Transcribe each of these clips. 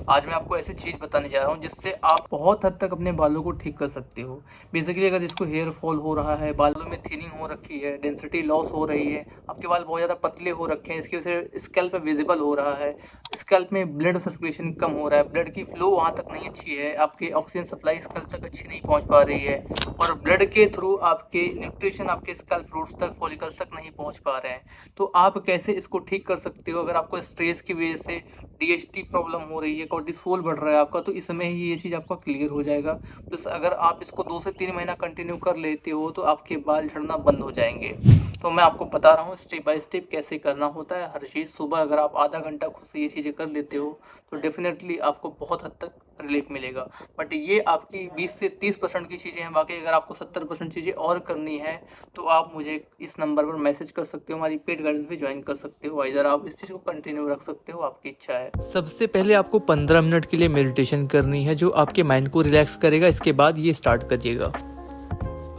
आज मैं आपको ऐसी चीज़ बताने जा रहा हूँ जिससे आप बहुत हद तक अपने बालों को ठीक कर सकते हो। बेसिकली अगर जिसको हेयर फॉल हो रहा है, बालों में थिनिंग हो रखी है, डेंसिटी लॉस हो रही है, आपके बाल बहुत ज़्यादा पतले हो रखे हैं, इसकी वजह से स्कैल्प विजिबल हो रहा है, स्कैल्प में ब्लड सर्कुलेशन कम हो रहा है, ब्लड की फ्लो वहाँ तक नहीं अच्छी है, आपकी ऑक्सीजन सप्लाई स्कैल्प तक अच्छी नहीं पहुँच पा रही है और ब्लड के थ्रू आपके न्यूट्रिशन आपके स्कैल्प रूट्स तक, फॉलिकल्स तक नहीं पहुँच पा रहे हैं। तो आप कैसे इसको ठीक कर सकते हो? अगर आपको स्ट्रेस की वजह से डीएचटी प्रॉब्लम हो रही है, कोर्टिसोल बढ़ रहा है आपका, तो इस समय ही ये चीज़ आपका क्लियर हो जाएगा। प्लस अगर आप इसको 2 से 3 महीना कंटिन्यू कर लेते हो तो आपके बाल झड़ना बंद हो जाएंगे। तो मैं आपको बता रहा हूँ स्टेप बाय स्टेप कैसे करना होता है हर चीज़। सुबह अगर आप आधा घंटा खुद से ये चीज़ें कर लेते हो तो डेफिनेटली आपको बहुत हद तक रिलीफ मिलेगा। बट ये आपकी 20 से 30% की चीज़ें हैं। बाकी अगर आपको 70% चीज़ें और करनी है तो आप मुझे इस नंबर पर मैसेज कर सकते हो, हमारी पेड गाइडेंस भी ज्वाइन कर सकते हो। इधर आप इस चीज़ को कंटिन्यू रख सकते हो, आपकी इच्छा है। सबसे पहले आपको 15 मिनट के लिए मेडिटेशन करनी है जो आपके माइंड को रिलैक्स करेगा। इसके बाद ये स्टार्ट करिएगा।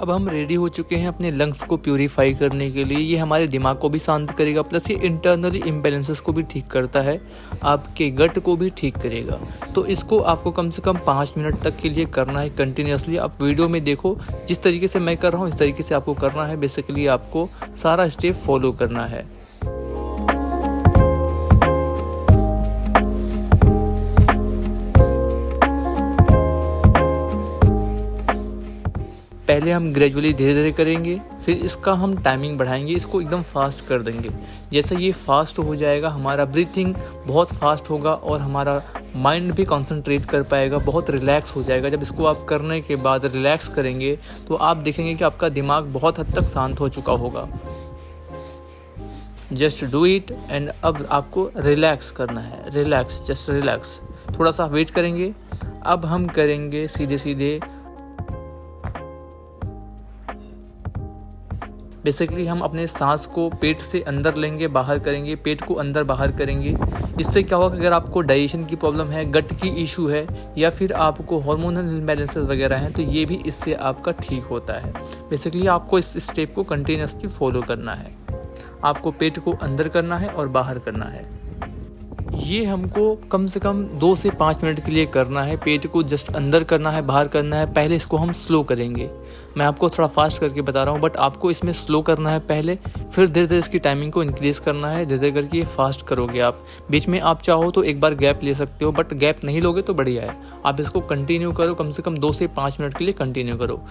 अब हम रेडी हो चुके हैं अपने लंग्स को प्यूरीफाई करने के लिए। ये हमारे दिमाग को भी शांत करेगा, प्लस ये इंटरनली इम्बैलेंसेस को भी ठीक करता है, आपके गट को भी ठीक करेगा। तो इसको आपको कम से कम 5 मिनट तक के लिए करना है कंटिन्यूसली। आप वीडियो में देखो, जिस तरीके से मैं कर रहा हूँ इस तरीके से आपको करना है। बेसिकली आपको सारा स्टेप फॉलो करना है। पहले हम ग्रेजुअली धीरे धीरे करेंगे, फिर इसका हम टाइमिंग बढ़ाएंगे, इसको एकदम फास्ट कर देंगे। जैसे ये फास्ट हो जाएगा, हमारा ब्रीथिंग बहुत फास्ट होगा और हमारा माइंड भी कंसंट्रेट कर पाएगा, बहुत रिलैक्स हो जाएगा। जब इसको आप करने के बाद रिलैक्स करेंगे तो आप देखेंगे कि आपका दिमाग बहुत हद तक शांत हो चुका होगा। Just do it. एंड अब आपको रिलैक्स करना है, रिलैक्स, जस्ट रिलैक्स। थोड़ा सा वेट करेंगे। अब हम करेंगे सीधे सीधे, बेसिकली हम अपने सांस को पेट से अंदर लेंगे, बाहर करेंगे, पेट को अंदर बाहर करेंगे। इससे क्या होगा कि अगर आपको डाइजेशन की प्रॉब्लम है, गट की इशू है या फिर आपको हार्मोनल इम्बैलेंसेस वगैरह हैं, तो ये भी इससे आपका ठीक होता है। बेसिकली आपको इस स्टेप को कंटिन्यूसली फॉलो करना है। आपको पेट को अंदर करना है और बाहर करना है। ये हमको कम से कम 2 से 5 मिनट के लिए करना है। पेट को जस्ट अंदर करना है, बाहर करना है। पहले इसको हम स्लो करेंगे, मैं आपको थोड़ा फास्ट करके बता रहा हूँ, बट आपको इसमें स्लो करना है पहले, फिर धीरे धीरे इसकी टाइमिंग को इंक्रीज़ करना है। धीरे धीरे करके ये फास्ट करोगे आप। बीच में आप चाहो तो एक बार गैप ले सकते हो, बट गैप नहीं लोगे तो बढ़िया है। आप इसको कंटिन्यू करो, कम से कम 2 से 5 मिनट के लिए कंटिन्यू करो।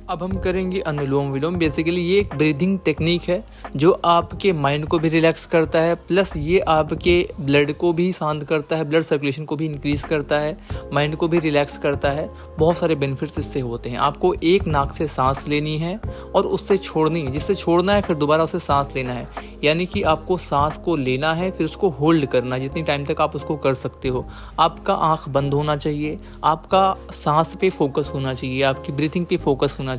अब हम करेंगे अनुलोम विलोम। बेसिकली ये एक ब्रीदिंग टेक्निक है जो आपके माइंड को भी रिलैक्स करता है, प्लस ये आपके ब्लड को भी शांत करता है, ब्लड सर्कुलेशन को भी इंक्रीज़ करता है, माइंड को भी रिलैक्स करता है। बहुत सारे बेनिफिट्स इससे होते हैं। आपको एक नाक से सांस लेनी है और उससे छोड़नी है, जिससे छोड़ना है फिर दोबारा उससे सांस लेना है। यानी कि आपको सांस को लेना है, फिर उसको होल्ड करना है जितनी टाइम तक आप उसको कर सकते हो। आपका आँख बंद होना चाहिए, आपका सांस पे फोकस होना चाहिए, आपकी ब्रीथिंग पे फोकस होना चाहिए।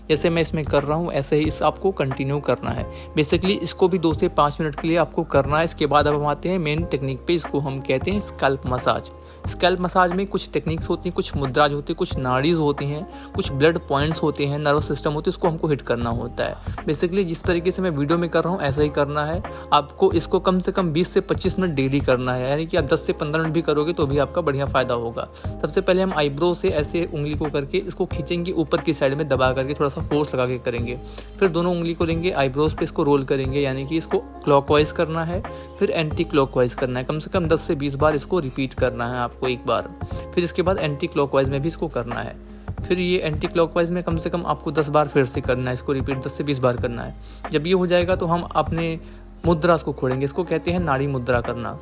जैसे मैं इसमें कर रहा हूँ ऐसे ही इस आपको कंटिन्यू करना है। बेसिकली इसको भी 2 से 5 मिनट के लिए आपको करना है। इसके बाद अब हम आते हैं मेन टेक्निक पे। इसको हम कहते हैं स्कैल्प मसाज। स्कैल्प मसाज में कुछ टेक्निक्स होती हैं, कुछ मुद्राज होती है, कुछ नाड़ीज होती हैं, कुछ ब्लड पॉइंट्स होते हैं, नर्वस सिस्टम होती है, उसको हमको हिट करना होता है। बेसिकली जिस तरीके से मैं वीडियो में कर रहा हूँ ऐसा ही करना है आपको। इसको कम से कम 20 से 25 मिनट डेली करना है, यानी कि आप 10 से 15 मिनट भी करोगे तो भी आपका बढ़िया फ़ायदा होगा। सबसे पहले हम आईब्रो से ऐसे उंगली को करके इसको खींचेंगे, ऊपर की साइड में दबा करके थोड़ा सा फोर्स लगा के करेंगे। फिर दोनों उंगली को लेंगे, आईब्रोज पे इसको रोल करेंगे, यानी कि इसको क्लॉकवाइज करना है, फिर एंटी क्लॉकवाइज करना है। कम से कम 10 से 20 बार इसको रिपीट करना है आपको एक बार। फिर इसके बाद एंटी क्लॉकवाइज में भी इसको करना है। फिर ये एंटी क्लॉकवाइज में कम से कम आपको 10 बार फिर से करना है, इसको रिपीट 10 से 20 बार करना है। जब ये हो जाएगा तो हम अपने मुद्रास को खोलेंगे। इसको कहते हैं नाड़ी मुद्रा करना।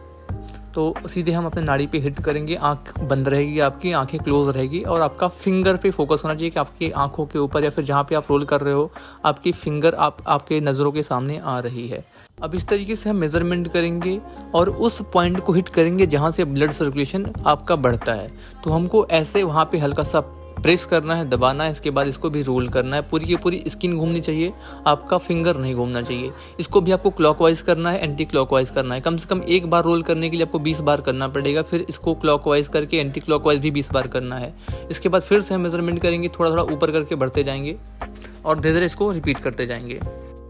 तो सीधे हम अपने नाड़ी पे हिट करेंगे, आंख बंद रहेगी, आपकी आंखें क्लोज रहेगी और आपका फिंगर पे फोकस होना चाहिए कि आपकी आंखों के ऊपर या फिर जहाँ पे आप रोल कर रहे हो आपकी फिंगर आपके नज़रों के सामने आ रही है। अब इस तरीके से हम मेज़रमेंट करेंगे और उस पॉइंट को हिट करेंगे जहाँ से ब्लड सर्कुलेशन आपका बढ़ता है। तो हमको ऐसे वहाँ पे हल्का सा प्रेस करना है, दबाना है। इसके बाद इसको भी रोल करना है, पूरी की पूरी स्किन घूमनी चाहिए, आपका फिंगर नहीं घूमना चाहिए। इसको भी आपको क्लॉकवाइज करना है, एंटी क्लॉकवाइज करना है। कम से कम एक बार रोल करने के लिए आपको 20 बार करना पड़ेगा। फिर इसको क्लॉकवाइज करके एंटी क्लॉकवाइज भी 20 बार करना है। इसके बाद फिर से हम मेजरमेंट करेंगे, थोड़ा थोड़ा ऊपर करके बढ़ते जाएंगे और धीरे धीरे इसको रिपीट करते जाएंगे।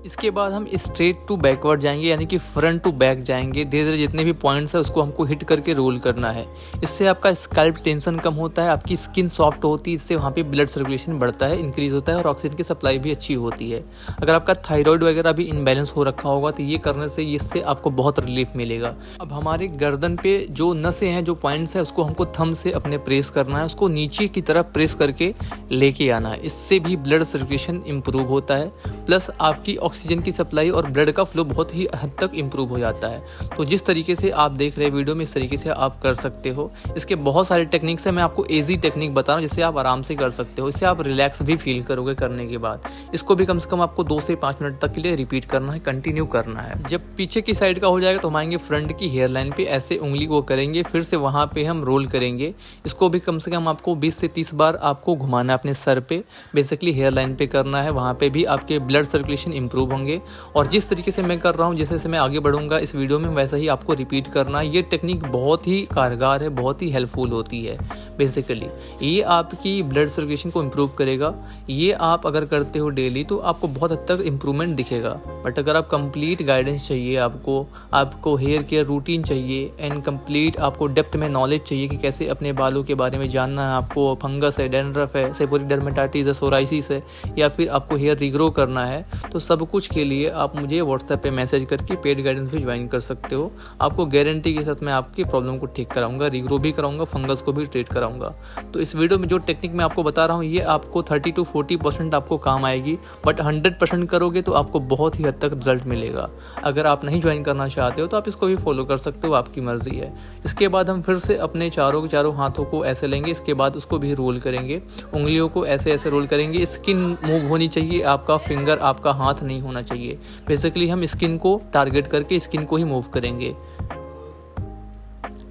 इसके बाद हम स्ट्रेट टू बैकवर्ड जाएंगे, यानी कि फ्रंट टू बैक जाएंगे। धीरे धीरे जितने भी पॉइंट्स है उसको हमको हिट करके रोल करना है। इससे आपका स्कैल्प टेंशन कम होता है, आपकी स्किन सॉफ्ट होती है, इससे वहाँ पे ब्लड सर्कुलेशन बढ़ता है, इंक्रीज होता है और ऑक्सीजन की सप्लाई भी अच्छी होती है। अगर आपका थायराइड वगैरह भी इनबैलेंस हो रखा होगा तो ये करने से इससे आपको बहुत रिलीफ मिलेगा। अब हमारे गर्दन पे जो नसें हैं, जो पॉइंट्स हैं, उसको हमको थंब से अपने प्रेस करना है, उसको नीचे की तरफ प्रेस करके लेके आना है। इससे भी ब्लड सर्कुलेशन इंप्रूव होता है, प्लस आपकी ऑक्सीजन की सप्लाई और ब्लड का फ्लो बहुत ही हद तक इंप्रूव हो जाता है। तो जिस तरीके से आप देख रहे हैं वीडियो में, इस तरीके से आप कर सकते हो। इसके बहुत सारे टेक्निक्स हैं, मैं आपको इजी टेक्निक बता रहा हूँ जिससे आप आराम से कर सकते हो। इससे आप रिलैक्स भी फील करोगे करने के बाद। इसको भी कम से कम आपको 2 से 5 मिनट तक के लिए रिपीट करना है, कंटिन्यू करना है। जब पीछे की साइड का हो जाएगा तो हम आएंगे फ्रंट की हेयर लाइन पे, ऐसे उंगली को करेंगे, फिर से वहाँ पे हम रोल करेंगे। इसको भी कम से कम आपको 20 से 30 बार आपको घुमाना है अपने सर पे, बेसिकली हेयर लाइन पे करना है। वहाँ पे भी आपके ब्लड सर्कुलेशन इंप्रूव होंगे। और जिस तरीके से मैं कर रहा हूँ, जैसे जैसे मैं आगे बढ़ूंगा इस वीडियो में, वैसा ही आपको रिपीट करना है। ये टेक्निक बहुत ही कारगर है, बहुत ही हेल्पफुल होती है। बेसिकली ये आपकी ब्लड सर्कुलेशन को इम्प्रूव करेगा। ये आप अगर करते हो डेली तो आपको बहुत हद तक इम्प्रूवमेंट दिखेगा। बट अगर आप कंप्लीट गाइडेंस चाहिए, आपको हेयर केयर रूटीन चाहिए एंड कंप्लीट आपको डेप्थ में नॉलेज चाहिए कि कैसे अपने बालों के बारे में जानना है, आपको फंगस है, डैंड्रफ है, सेबोरिक डर्मेटाइटिस है, सोराइसिस है, या फिर आपको हेयर रिग्रो करना है, तो सब कुछ के लिए आप मुझे व्हाट्सएप पे मैसेज करके पेड गाइडेंस भी ज्वाइन कर सकते हो। आपको गारंटी के साथ मैं आपकी प्रॉब्लम को ठीक कराऊंगा, रिग्रो भी कराऊंगा, फंगस को भी ट्रीट कराऊंगा। तो इस वीडियो में जो टेक्निक मैं आपको बता रहा हूँ ये आपको 30 to 40% आपको काम आएगी, बट 100% करोगे तो आपको बहुत ही हद तक रिजल्ट मिलेगा। अगर आप नहीं ज्वाइन करना चाहते हो तो आप इसको भी फॉलो कर सकते हो, आपकी मर्जी है। इसके बाद हम फिर से अपने चारों हाथों को ऐसे लेंगे, इसके बाद उसको भी रोल करेंगे, उंगलियों को ऐसे ऐसे रोल करेंगे। स्किन मूव होनी चाहिए, आपका फिंगर, आपका हाथ नहीं होना चाहिए। बेसिकली हम स्किन को टारगेट करके स्किन को ही मूव करेंगे।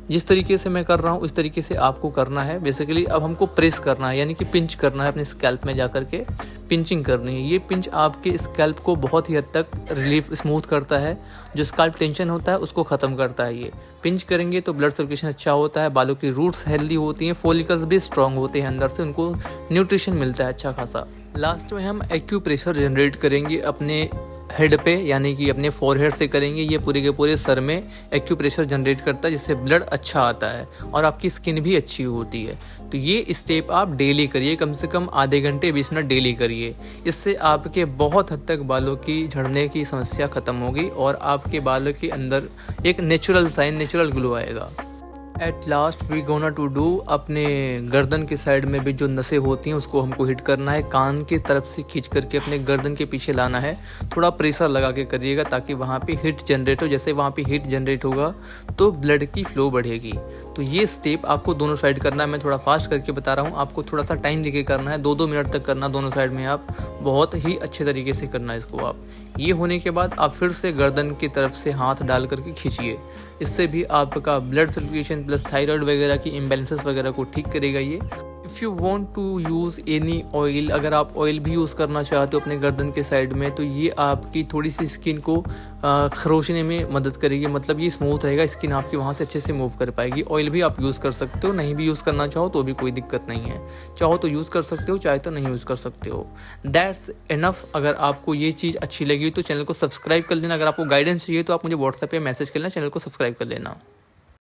जिस तरीके से मैं कर रहा हूँ उस तरीके से आपको करना है। बेसिकली अब हमको प्रेस करना है, यानी कि पिंच करना है, अपने स्कैल्प में जाकर के पिंचिंग करनी है। ये पिंच आपके स्कैल्प को बहुत ही हद तक रिलीफ, स्मूथ करता है। जो स्कैल्प टेंशन होता है उसको ख़त्म करता है। ये पिंच करेंगे तो ब्लड सर्कुलेशन अच्छा होता है, बालों की रूट्स हेल्दी होती हैं, फॉलिकल्स भी स्ट्रांग होते हैं, अंदर से उनको न्यूट्रिशन मिलता है अच्छा खासा। लास्ट में हम एक्यूप्रेशर जनरेट करेंगे अपने हेड पे, यानी कि अपने फोरहेड से करेंगे। ये पूरे के पूरे सर में एक्यूप्रेशर जनरेट करता है, जिससे ब्लड अच्छा आता है और आपकी स्किन भी अच्छी होती है। तो ये स्टेप आप डेली करिए, कम से कम आधे घंटे 20 मिनट डेली करिए। इससे आपके बहुत हद तक बालों की झड़ने की समस्या ख़त्म होगी और आपके बालों के अंदर एक नेचुरल साइन, नेचुरल ग्लो आएगा। At last we gonna to do, अपने गर्दन के साइड में भी जो नसें होती हैं उसको हमको हिट करना है, कान की तरफ से खींच करके अपने गर्दन के पीछे लाना है। थोड़ा प्रेशर लगा के करिएगा ताकि वहाँ पे हीट जनरेट हो। जैसे वहाँ पे हीट जनरेट होगा तो ब्लड की फ्लो बढ़ेगी। तो ये स्टेप आपको दोनों साइड करना है। मैं थोड़ा फास्ट करके बता रहा हूँ, आपको थोड़ा सा टाइम देके करना है, 2-2 मिनट तक करना दोनों साइड में। आप बहुत ही अच्छे तरीके से करना है इसको। आप ये होने के बाद आप फिर से गर्दन की तरफ से हाथ डाल करके खींचिए। इससे भी आपका ब्लड सर्कुलेशन प्लस थायराइड वगैरह की इम्बैलेंसेस वगैरह को ठीक करेगा ये। If you want to use any oil, अगर आप ऑयल भी यूज़ करना चाहते हो अपने गर्दन के साइड में, तो ये आपकी थोड़ी सी स्किन को खरोचने में मदद करेगी। मतलब ये स्मूथ रहेगा, स्किन आपकी वहाँ से अच्छे से मूव कर पाएगी। ऑयल भी आप यूज़ कर सकते हो, नहीं भी यूज़ करना चाहो तो भी कोई दिक्कत नहीं है। चाहो तो यूज़ कर सकते हो, चाहे तो नहीं यूज़ कर सकते हो। That's enough. अगर आपको ये चीज़ अच्छी लगी तो चैनल को सब्सक्राइब कर लेना। अगर आपको गाइडेंस चाहिए तो आप मुझे व्हाट्सएप पे मैसेज कर लेना, चैनल को सब्सक्राइब कर लेना।